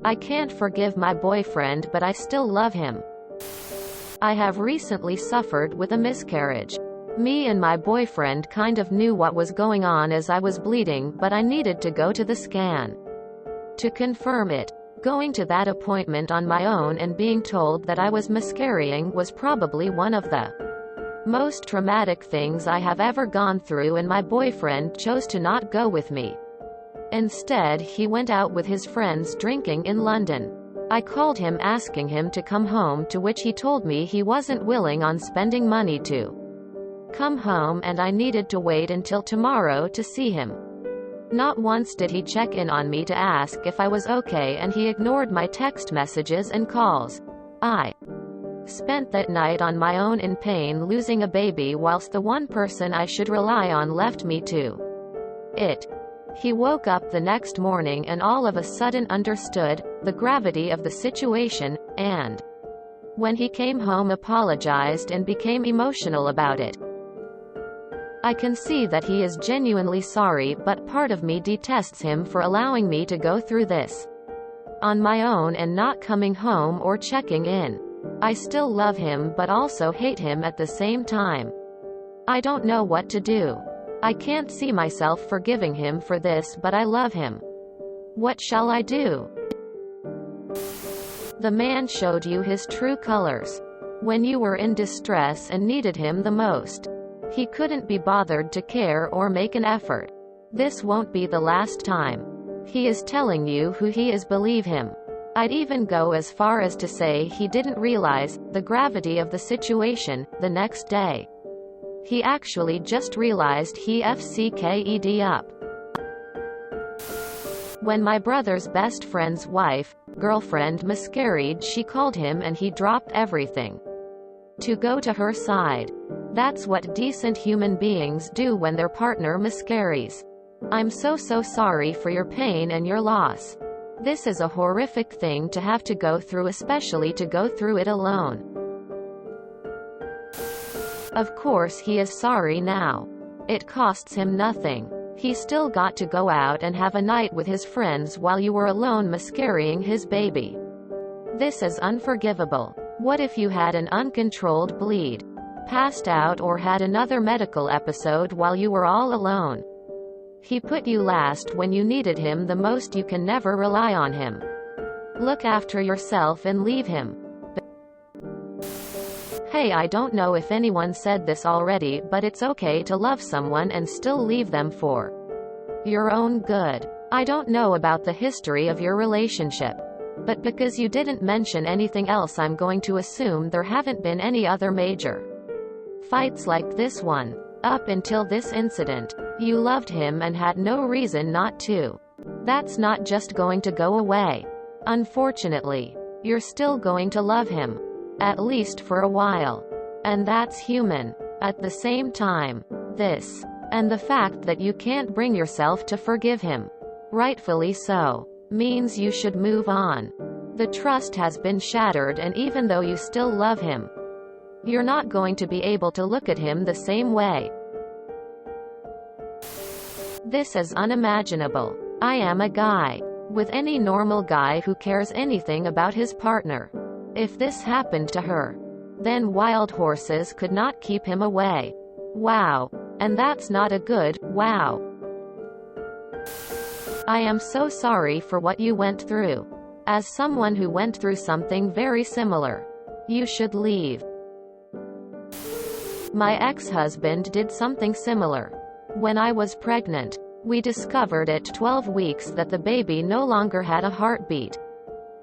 I can't forgive my boyfriend, but I still love him. I have recently suffered with a miscarriage. Me and my boyfriend kind of knew what was going on as I was bleeding, but I needed to go to the scan to confirm it. Going to that appointment on my own and being told that I was miscarrying was probably one of the most traumatic things I have ever gone through, and my boyfriend chose to not go with me. Instead, he went out with his friends drinking in London. I called him asking him to come home, to which he told me he wasn't willing on spending money to come home, and I needed to wait until tomorrow to see him. Not once did he check in on me to ask if I was okay, and he ignored my text messages and calls. I spent that night on my own in pain, losing a baby, whilst the one person I should rely on left me to it. He woke up the next morning and all of a sudden understood the gravity of the situation, and when he came home apologized and became emotional about it. I can see that he is genuinely sorry, but part of me detests him for allowing me to go through this on my own and not coming home or checking in. I still love him but also hate him at the same time. I don't know what to do. I can't see myself forgiving him for this, but I love him. What shall I do? The man showed you his true colors when you were in distress and needed him the most. He couldn't be bothered to care or make an effort. This won't be the last time. He is telling you who he is. Believe him. I'd even go as far as to say he didn't realize the gravity of the situation the next day. He actually just realized he FCKED up. When my brother's best friend's girlfriend miscarried, she called him and he dropped everything to go to her side. That's what decent human beings do when their partner miscarries. I'm so sorry for your pain and your loss. This is a horrific thing to have to go through, especially to go through it alone. Of course he is sorry now. It costs him nothing. He still got to go out and have a night with his friends while you were alone miscarrying his baby. This is unforgivable. What if you had an uncontrolled bleed, passed out, or had another medical episode while you were all alone? He put you last when you needed him the most. You can never rely on him. Look after yourself and leave him. Hey, I don't know if anyone said this already, but it's okay to love someone and still leave them for your own good. I don't know about the history of your relationship, but because you didn't mention anything else, I'm going to assume there haven't been any other major fights like this one. Up until this incident, you loved him and had no reason not to. That's not just going to go away. Unfortunately, you're still going to love him. At least for a while. And that's human. At the same time, this, and the fact that you can't bring yourself to forgive him, rightfully so, means you should move on. The trust has been shattered, and even though you still love him, you're not going to be able to look at him the same way. This is unimaginable. I am a guy. With any normal guy who cares anything about his partner. If this happened to her, then wild horses could not keep him away. Wow. And that's not a good, wow. I am so sorry for what you went through. As someone who went through something very similar, you should leave. My ex-husband did something similar. When I was pregnant, we discovered at 12 weeks that the baby no longer had a heartbeat,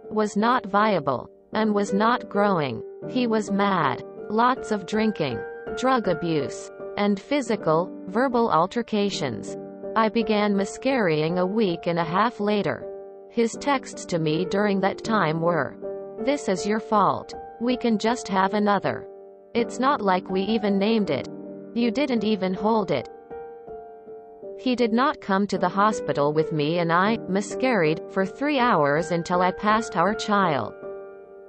was not viable, and was not growing. He was mad. Lots of drinking, drug abuse, and physical, verbal altercations. I began miscarrying a week and a half later. His texts to me during that time were, "This is your fault. We can just have another. It's not like we even named it. You didn't even hold it." He did not come to the hospital with me, and I miscarried for 3 hours until I passed our child.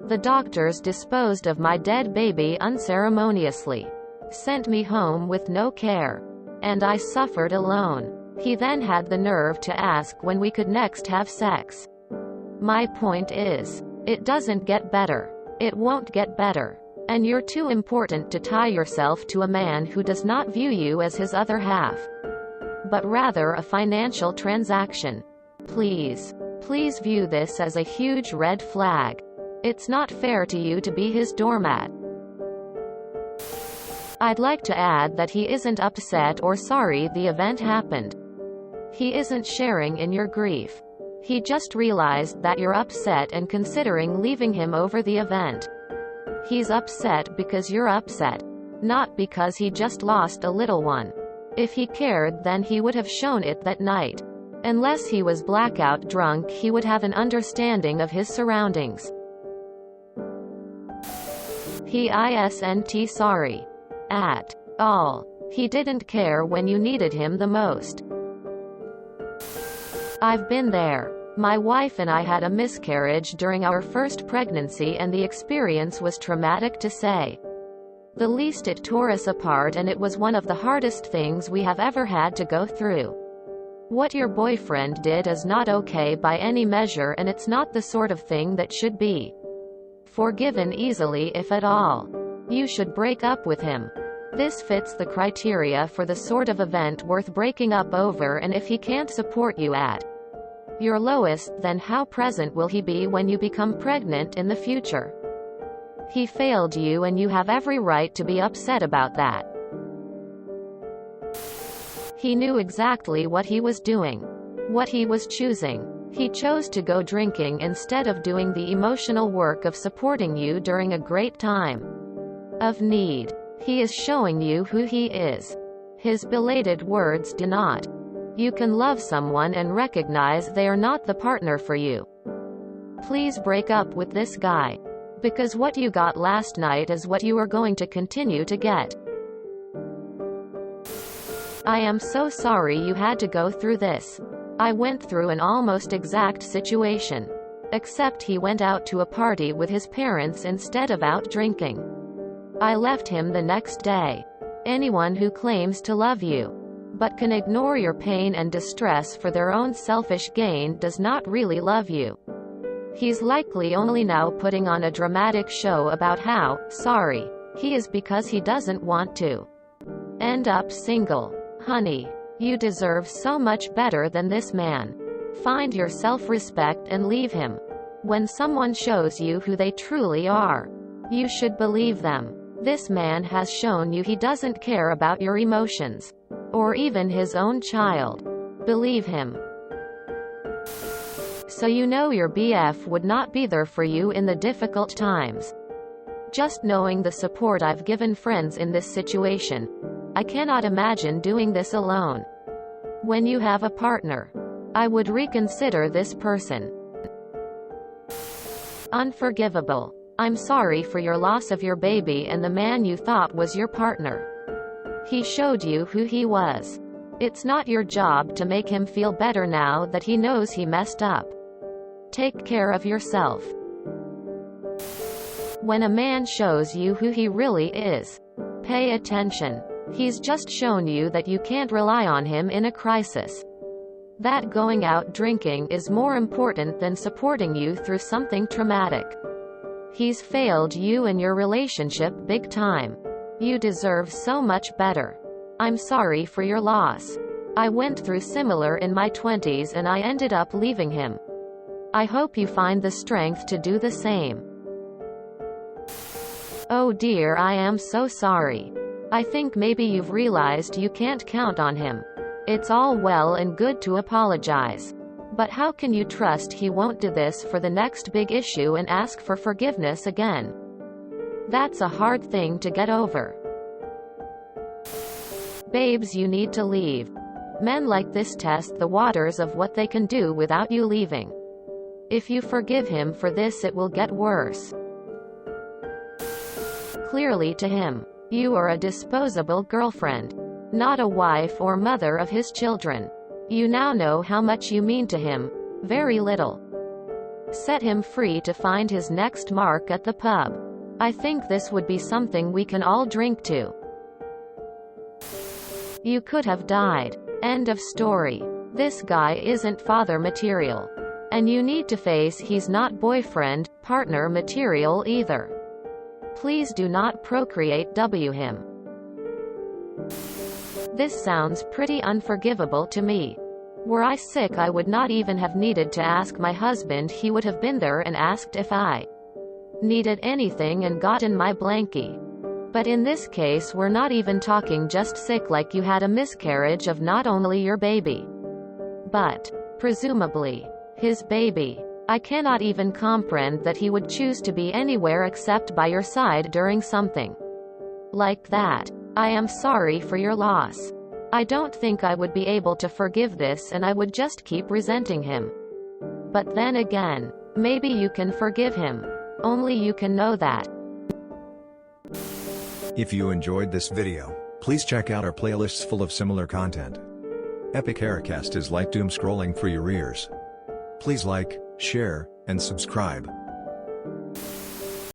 The doctors disposed of my dead baby unceremoniously, sent me home with no care, and I suffered alone. He then had the nerve to ask when we could next have sex. My point is, it doesn't get better. It won't get better. And you're too important to tie yourself to a man who does not view you as his other half, but rather a financial transaction. Please, please view this as a huge red flag. It's not fair to you to be his doormat. I'd like to add that he isn't upset or sorry the event happened. He isn't sharing in your grief. He just realized that you're upset and considering leaving him over the event. He's upset because you're upset, not because he just lost a little one. If he cared, then he would have shown it that night. Unless he was blackout drunk, he would have an understanding of his surroundings. He isn't sorry at all. He didn't care when you needed him the most. I've been there. My wife and I had a miscarriage during our first pregnancy, and the experience was traumatic to say the least. It tore us apart, and it was one of the hardest things we have ever had to go through. What your boyfriend did is not okay by any measure, and it's not the sort of thing that should be forgiven easily, if at all. You should break up with him. This fits the criteria for the sort of event worth breaking up over, and if he can't support you at your lowest, then how present will he be when you become pregnant in the future? He failed you, and you have every right to be upset about that. He knew exactly what he was doing, what he was choosing. He chose to go drinking instead of doing the emotional work of supporting you during a great time of need. He is showing you who he is. His belated words do not. You can love someone and recognize they are not the partner for you. Please break up with this guy. Because what you got last night is what you are going to continue to get. I am so sorry you had to go through this. I went through an almost exact situation. Except he went out to a party with his parents instead of out drinking. I left him the next day. Anyone who claims to love you, but can ignore your pain and distress for their own selfish gain, does not really love you. He's likely only now putting on a dramatic show about how sorry he is because he doesn't want to end up single. Honey, you deserve so much better than this man. Find your self-respect and leave him. When someone shows you who they truly are, you should believe them. This man has shown you he doesn't care about your emotions, or even his own child. Believe him. So you know your BF would not be there for you in the difficult times. Just knowing the support I've given friends in this situation, I cannot imagine doing this alone. When you have a partner, I would reconsider this person. Unforgivable. I'm sorry for your loss of your baby and the man you thought was your partner. He showed you who he was. It's not your job to make him feel better now that he knows he messed up. Take care of yourself. When a man shows you who he really is, pay attention. He's just shown you that you can't rely on him in a crisis. That going out drinking is more important than supporting you through something traumatic. He's failed you and your relationship big time. You deserve so much better. I'm sorry for your loss. I went through similar in my 20s and I ended up leaving him. I hope you find the strength to do the same. Oh dear, I am so sorry. I think maybe you've realized you can't count on him. It's all well and good to apologize. But how can you trust he won't do this for the next big issue and ask for forgiveness again? That's a hard thing to get over. Babes, you need to leave. Men like this test the waters of what they can do without you leaving. If you forgive him for this, it will get worse. Clearly to him, you are a disposable girlfriend, not a wife or mother of his children. You now know how much you mean to him. Very little. Set him free to find his next mark at the pub. I think this would be something we can all drink to. You could have died. End of story. This guy isn't father material. And you need to face he's not boyfriend, partner material either. Please do not procreate him. This sounds pretty unforgivable to me. Were I sick, I would not even have needed to ask my husband. He would have been there and asked if I needed anything and gotten my blankie. But in this case, we're not even talking just sick, like you had a miscarriage of not only your baby, but presumably his baby. I cannot even comprehend that he would choose to be anywhere except by your side during something like that. I am sorry for your loss. I don't think I would be able to forgive this, and I would just keep resenting him. But then again, maybe you can forgive him. Only you can know that. If you enjoyed this video, please check out our playlists full of similar content. Epic Haircast is like doom scrolling for your ears. Please like, share, and subscribe.